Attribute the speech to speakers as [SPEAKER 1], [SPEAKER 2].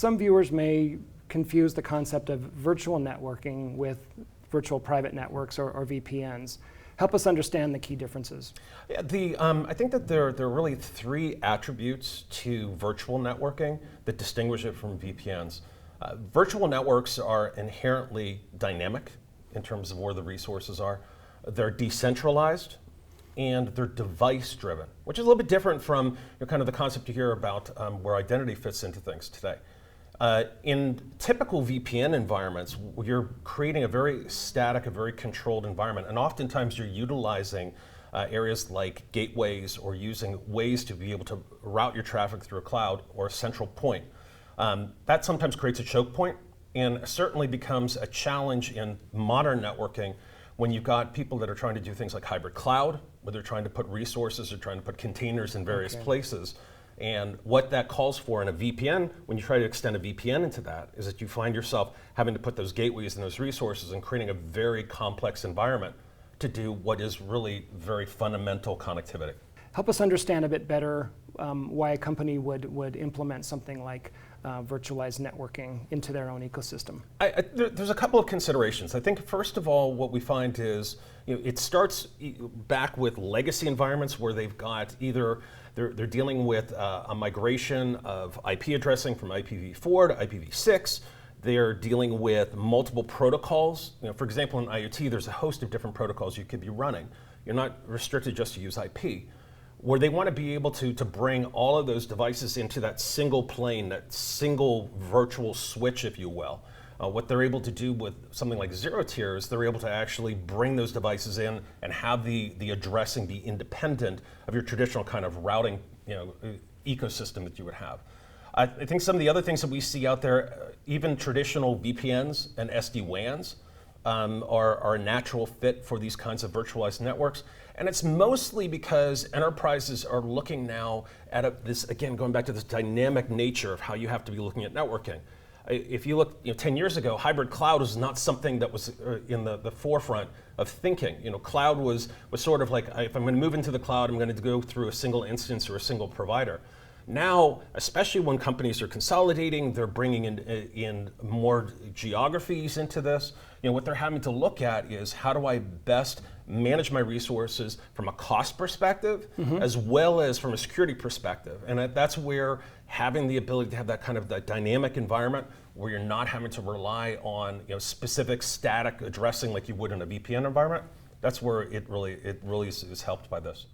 [SPEAKER 1] some viewers may confuse the concept of virtual networking with virtual private networks or VPNs. Help us understand the key differences.
[SPEAKER 2] Yeah, I think that there are really three attributes to virtual networking that distinguish it from VPNs. Virtual networks are inherently dynamic in terms of where the resources are. They're decentralized and they're device driven, which is a little bit different from kind of the concept you hear about where identity fits into things today. In typical VPN environments, you're creating a very static, a very controlled environment, and oftentimes you're utilizing areas like gateways or using ways to be able to route your traffic through a cloud or a central point. That sometimes creates a choke point and certainly becomes a challenge in modern networking when you've got people that are trying to do things like hybrid cloud, where they're trying to put resources or trying to put containers in various places. And what that calls for in a VPN, when you try to extend a VPN into that, is that you find yourself having to put those gateways and those resources and creating a very complex environment to do what is really very fundamental connectivity.
[SPEAKER 1] Help us understand a bit better why a company would implement something like virtualized networking into their own ecosystem.
[SPEAKER 2] There's a couple of considerations. I think first of all, what we find is it starts back with legacy environments where they've got either they're dealing with a migration of IP addressing from IPv4 to IPv6. They're dealing with multiple protocols. For example, in IoT, there's a host of different protocols you could be running. You're not restricted just to use IP. Where they want to be able to bring all of those devices into that single plane, that single virtual switch, if you will. What they're able to do with something like ZeroTier is they're able to actually bring those devices in and have the addressing be independent of your traditional kind of routing ecosystem that you would have. I think some of the other things that we see out there, even traditional VPNs and SD-WANs, are a natural fit for these kinds of virtualized networks. And it's mostly because enterprises are looking now at this, again, going back to this dynamic nature of how you have to be looking at networking. If you look 10 years ago, hybrid cloud was not something that was in the forefront of thinking. Cloud was sort of like, if I'm going to move into the cloud, I'm going to go through a single instance or a single provider. Now, especially when companies are consolidating, they're bringing in more geographies into this. What they're having to look at is how do I best manage my resources from a cost perspective, as well as from a security perspective. And that's where having the ability to have that kind of that dynamic environment where you're not having to rely on specific static addressing like you would in a VPN environment, that's where it really is helped by this.